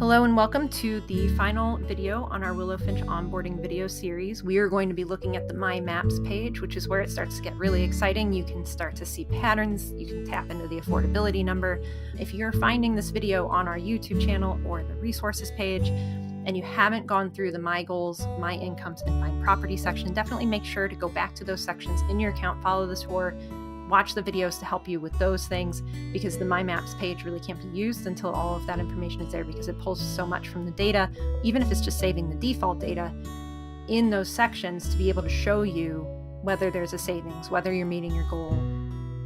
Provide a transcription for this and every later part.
Hello and welcome to the final video on our Willowfinch Onboarding Video Series. We are going to be looking at the My Maps page, which is where it starts to get really exciting. You can start to see patterns. You can tap into the affordability number. If you're finding this video on our YouTube channel or the resources page, and you haven't gone through the My Goals, My Incomes, and Find Property section, definitely make sure to go back to those sections in your account, follow the tour, watch the videos to help you with those things, because the My Maps page really can't be used until all of that information is there, because it pulls so much from the data, even if it's just saving the default data in those sections to be able to show you whether there's a savings, whether you're meeting your goal,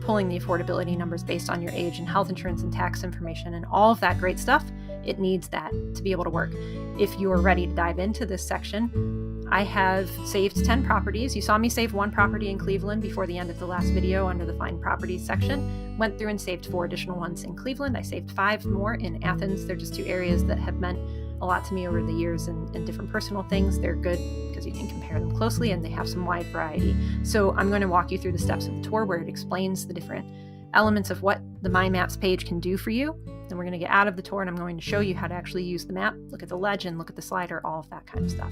pulling the affordability numbers based on your age and health insurance and tax information and all of that great stuff. It needs that to be able to work. If you're ready to dive into this section, I have saved 10 properties. You saw me save one property in Cleveland before the end of the last video under the Find Properties section. Went through and saved 4 additional ones in Cleveland. I saved 5 more in Athens. They're just 2 areas that have meant a lot to me over the years and different personal things. They're good because you can compare them closely and they have some wide variety. So I'm going to walk you through the steps of the tour where it explains the different elements of what the My Maps page can do for you. Then we're going to get out of the tour and I'm going to show you how to actually use the map, look at the legend, look at the slider, all of that kind of stuff.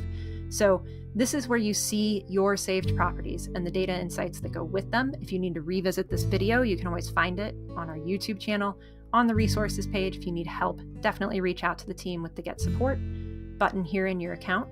So this is where you see your saved properties and the data insights that go with them. If you need to revisit this video, you can always find it on our YouTube channel, on the resources page. If you need help, definitely reach out to the team with the Get Support button here in your account.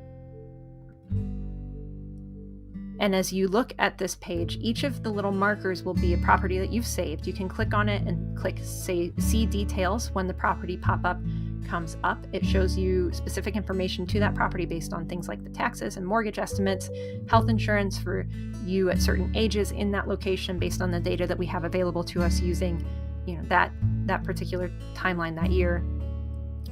And as you look at this page, each of the little markers will be a property that you've saved. You can click on it and click See Details. When the property pop-up comes up, it shows you specific information to that property based on things like the taxes and mortgage estimates, health insurance for you at certain ages in that location based on the data that we have available to us using, that particular timeline that year.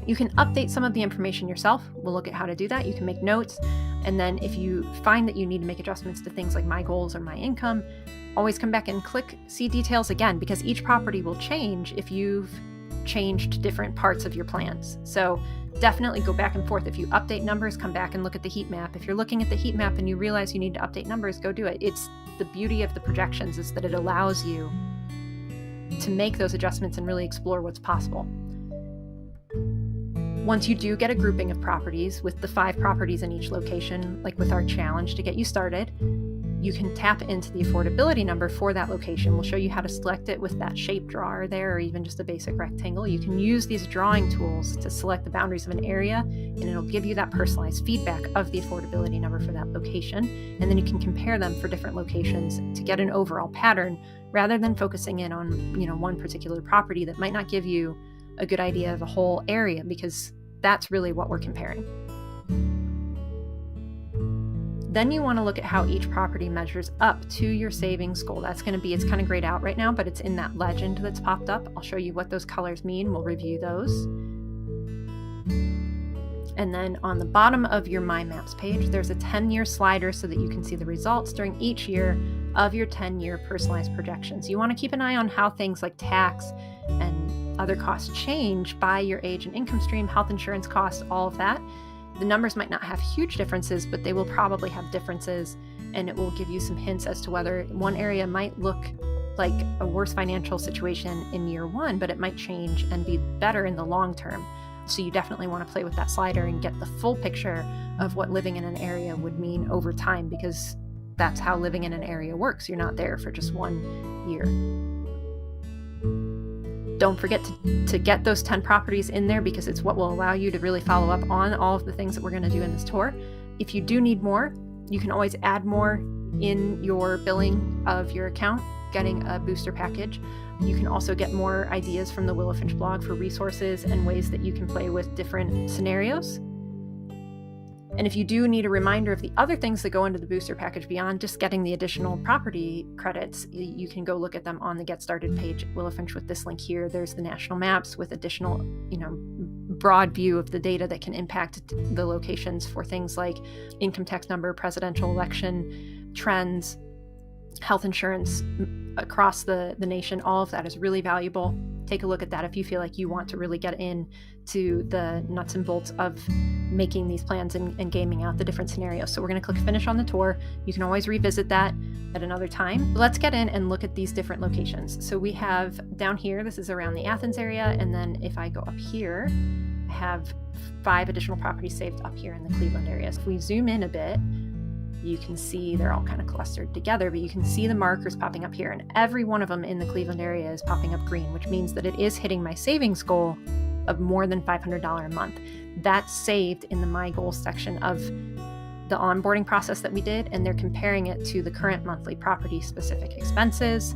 You can update some of the information yourself. We'll look at how to do that. You can make notes. And then if you find that you need to make adjustments to things like My Goals or My Income, always come back and click See Details again, because each property will change if you've changed different parts of your plans. So definitely go back and forth. If you update numbers, come back and look at the heat map. If you're looking at the heat map and you realize you need to update numbers, go do it. It's the beauty of the projections is that it allows you to make those adjustments and really explore what's possible. Once you do get a grouping of properties with the 5 properties in each location, like with our challenge to get you started, you can tap into the affordability number for that location. We'll show you how to select it with that shape drawer there, or even just a basic rectangle. You can use these drawing tools to select the boundaries of an area, and it'll give you that personalized feedback of the affordability number for that location. And then you can compare them for different locations to get an overall pattern, rather than focusing in on, one particular property that might not give you a good idea of a whole area, because that's really what we're comparing. Then you want to look at how each property measures up to your savings goal. It's kind of grayed out right now, but it's in that legend that's popped up. I'll show you what those colors mean. We'll review those. And then on the bottom of your My Maps page, there's a 10-year slider so that you can see the results during each year of your 10-year personalized projections. You want to keep an eye on how things like tax and other costs change by your age and income stream, health insurance costs, all of that. The numbers might not have huge differences, but they will probably have differences, and it will give you some hints as to whether one area might look like a worse financial situation in year 1, but it might change and be better in the long term. So you definitely want to play with that slider and get the full picture of what living in an area would mean over time, because that's how living in an area works. You're not there for just 1 year. Don't forget to get those 10 properties in there, because it's what will allow you to really follow up on all of the things that we're going to do in this tour. If you do need more, you can always add more in your billing of your account, getting a booster package. You can also get more ideas from the Willowfinch blog for resources and ways that you can play with different scenarios. And if you do need a reminder of the other things that go into the booster package beyond just getting the additional property credits, you can go look at them on the Get Started page at Willowfinch with this link here. There's the national maps with additional, broad view of the data that can impact the locations for things like income tax number, presidential election, trends, health insurance across the nation. All of that is really valuable. Take a look at that if you feel like you want to really get into the nuts and bolts of making these plans and gaming out the different scenarios. So we're going to click Finish on the tour. You can always revisit that at another time. Let's get in and look at these different locations. So we have down here, this is around the Athens area, and then if I go up here, I have 5 additional properties saved up here in the Cleveland area. So if we zoom in a bit, you can see they're all kind of clustered together, but you can see the markers popping up here, and every one of them in the Cleveland area is popping up green, which means that it is hitting my savings goal of more than $500 a month. That's saved in the My Goals section of the onboarding process that we did, and they're comparing it to the current monthly property specific expenses,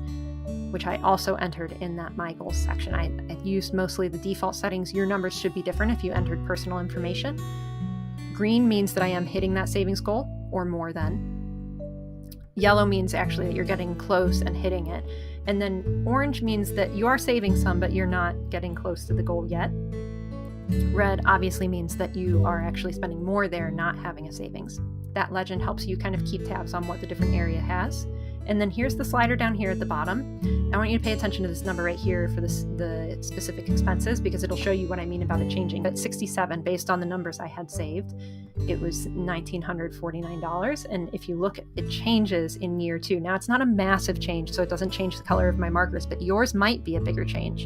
which I also entered in that My Goals section. I used mostly the default settings. Your numbers should be different if you entered personal information. Green means that I am hitting that savings goal or more than. Yellow means actually that you're getting close and hitting it. And then orange means that you are saving some, but you're not getting close to the goal yet. Red obviously means that you are actually spending more there, not having a savings. That legend helps you kind of keep tabs on what the different area has. And then here's the slider down here at the bottom. I want you to pay attention to this number right here for the specific expenses, because it'll show you what I mean about it changing. At 67, based on the numbers I had saved, it was $1,949. And if you look, it changes in year 2. Now, it's not a massive change, so it doesn't change the color of my markers, but yours might be a bigger change.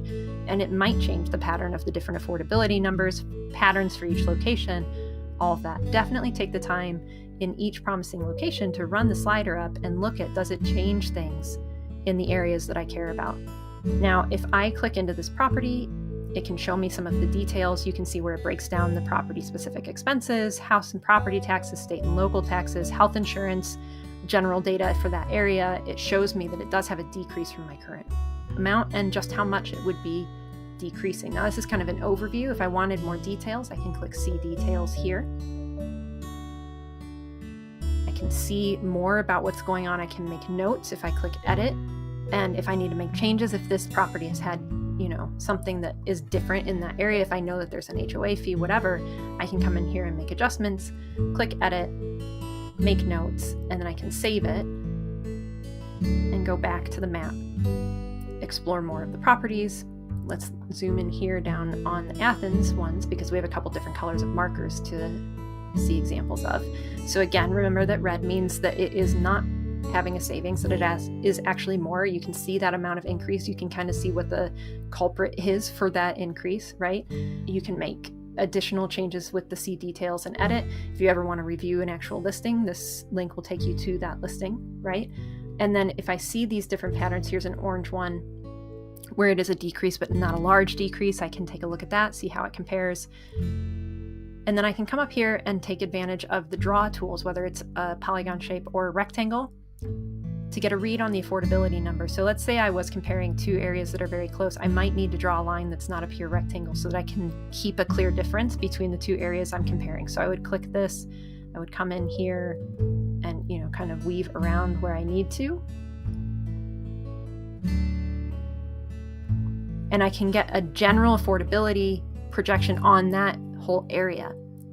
And it might change the pattern of the different affordability numbers, patterns for each location, all of that. Definitely take the time in each promising location to run the slider up and look at, does it change things in the areas that I care about? Now, if I click into this property, it can show me some of the details. You can see where it breaks down the property specific expenses, house and property taxes, state and local taxes, health insurance, general data for that area. It shows me that it does have a decrease from my current amount and just how much it would be decreasing. Now, this is kind of an overview. If I wanted more details, I can click See Details here. Can see more about what's going on. I can make notes if I click Edit, and if I need to make changes, if this property has had, something that is different in that area, if I know that there's an HOA fee, whatever, I can come in here and make adjustments, click Edit, make notes, and then I can save it and go back to the map, explore more of the properties. Let's zoom in here down on the Athens ones, because we have a couple different colors of markers to see examples of. So again, remember that red means that it is not having a savings, that it is actually more. You can see that amount of increase. You can kind of see what the culprit is for that increase, right? You can make additional changes with the See Details and Edit. If you ever want to review an actual listing, this link will take you to that listing, right? And then if I see these different patterns, here's an orange one where it is a decrease, but not a large decrease. I can take a look at that, see how it compares. And then I can come up here and take advantage of the draw tools, whether it's a polygon shape or a rectangle, to get a read on the affordability number. So let's say I was comparing 2 areas that are very close. I might need to draw a line that's not a pure rectangle so that I can keep a clear difference between the 2 areas I'm comparing. So I would click this, I would come in here and, kind of weave around where I need to. And I can get a general affordability projection on that whole area.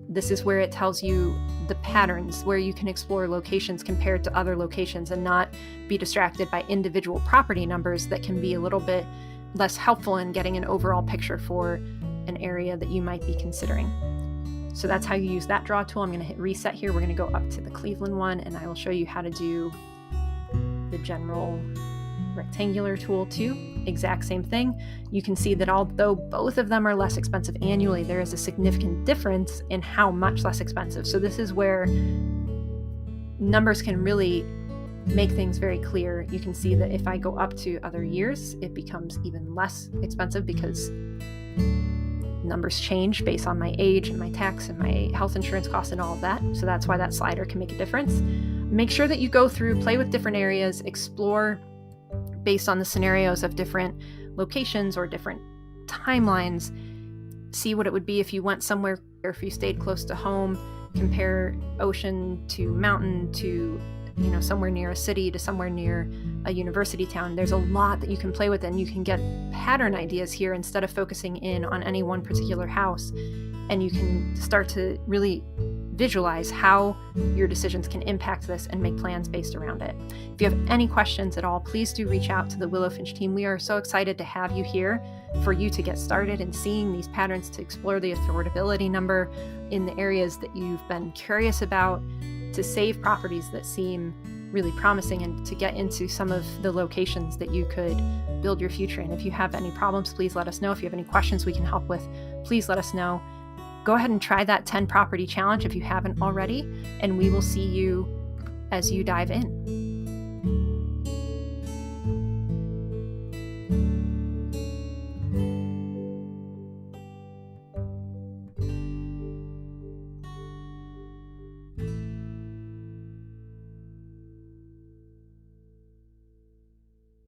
This is where it tells you the patterns, where you can explore locations compared to other locations and not be distracted by individual property numbers that can be a little bit less helpful in getting an overall picture for an area that you might be considering. So that's how you use that draw tool. I'm going to hit reset here. We're going to go up to the Cleveland one, and I will show you how to do the general rectangular tool too. Exact same thing. You can see that although both of them are less expensive annually, there is a significant difference in how much less expensive. So this is where numbers can really make things very clear. You can see that if I go up to other years, it becomes even less expensive because numbers change based on my age and my tax and my health insurance costs and all of that. So that's why that slider can make a difference. Make sure that you go through, play with different areas, explore based on the scenarios of different locations or different timelines. See what it would be if you went somewhere, or if you stayed close to home. Compare ocean to mountain to, somewhere near a city to somewhere near a university town. There's a lot that you can play with, and you can get pattern ideas here instead of focusing in on any one particular house. And you can start to really visualize how your decisions can impact this and make plans based around it. If you have any questions at all, please do reach out to the Willowfinch team. We are so excited to have you here for you to get started in seeing these patterns, to explore the affordability number in the areas that you've been curious about, to save properties that seem really promising, and to get into some of the locations that you could build your future in. If you have any problems, please let us know. If you have any questions we can help with, please let us know. go ahead and try that 10 property challenge if you haven't already, and we will see you as you dive in.